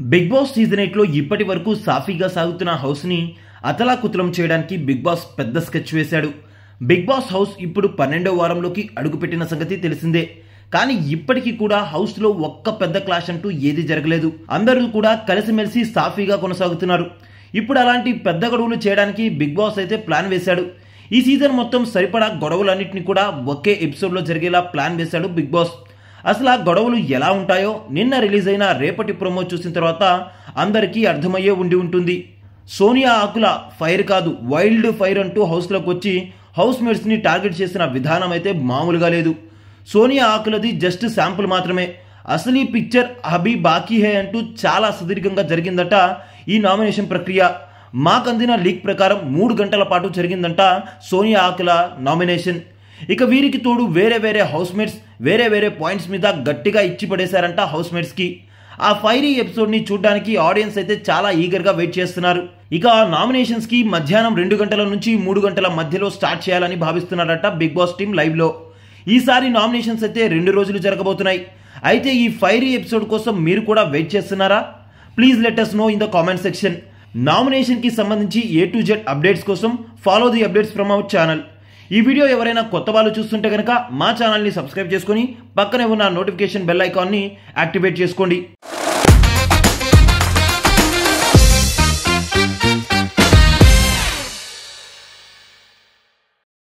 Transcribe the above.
Big boss season 8 లో ఇప్పటి వరకు సాఫీగా సాగుతున్న హౌస్ ని అతలాకుతలం చేయడానికి బిగ్ బాస్ పెద్ద స్కెచ్ వేశాడు. బిగ్ బాస్ హౌస్ ఇప్పుడు 12వ వారంలోకి అడుగుపెట్టిన సంగతి తెలిసిందే. కానీ ఇప్పటికీ కూడా హౌస్ లో ఒక్క పెద్ద క్లాష్ అంటూ ఏది జరగలేదు. అందరూ కూడా కలిసిమెలిసి సాఫీగా కొనసాగుతున్నారు. ఇప్పుడు అలాంటి పెద్ద గొడవలు చేయడానికి బిగ్ బాస్ అయితే ప్లాన్ వేశాడు. ఈ సీజన్ మొత్తం సరిపడా గొడవలన్నింటినీ కూడా ఒకే ఎపిసోడ్ లో జరిగేలా ప్లాన్ వేశాడు బిగ్ బాస్. అసలు ఆ గొడవలు ఎలా ఉంటాయో నిన్న రిలీజ్ అయిన రేపటి ప్రోమో చూసిన తర్వాత అందరికీ అర్థమయ్యే ఉంటుంది. సోనియా ఆకుల ఫైర్ కాదు వైల్డ్ ఫైర్ అంటూ హౌస్లోకి వచ్చి హౌస్ మేట్స్ ని టార్గెట్ చేసిన విధానం అయితే మామూలుగా లేదు. సోనియా ఆకులది జస్ట్ శాంపుల్ మాత్రమే. అసలు ఈ పిక్చర్ అభి బాకీ హే అంటూ చాలా సుదీర్ఘంగా జరిగిందట ఈ నామినేషన్ ప్రక్రియ. మాకందిన లీక్ ప్రకారం 3 గంటల పాటు జరిగిందంట సోనియా ఆకుల నామినేషన్. ఇక వీరికి తోడు వేరే హౌస్ మేట్స్ వేరే పాయింట్స్ మీద గట్టిగా ఇచ్చి పడేశారంట హౌస్ మేట్స్ కి. ఆ ఫైరీ ఎపిసోడ్ ని చూడడానికి ఆడియన్స్ అయితే చాలా ఈగర్ గా వెయిట్ చేస్తున్నారు. ఇక ఆ నామినేషన్స్ కి మధ్యాహ్నం 2 గంటల నుంచి 3 గంటల మధ్యలో స్టార్ట్ చేయాలని భావిస్తున్నారట బిగ్ బాస్ టీమ్ లైవ్ లో. ఈసారి నామినేషన్స్ అయితే 2 రోజులు జరగబోతున్నాయి. అయితే ఈ ఫైరీ ఎపిసోడ్ కోసం మీరు కూడా వెయిట్ చేస్తున్నారా? Please let us know in the comment section. Nomination కి సంబంధించి A to Z అప్డేట్స్ కోసం follow the updates from our channel. ఈ వీడియో ఎవరైనా కొత్త వాళ్ళు చూస్తుంటే కనుక మా ఛానల్ని సబ్స్క్రైబ్ చేసుకొని పక్కనే ఉన్న నోటిఫికేషన్ బెల్ ఐకాన్ని యాక్టివేట్ చేసుకోండి.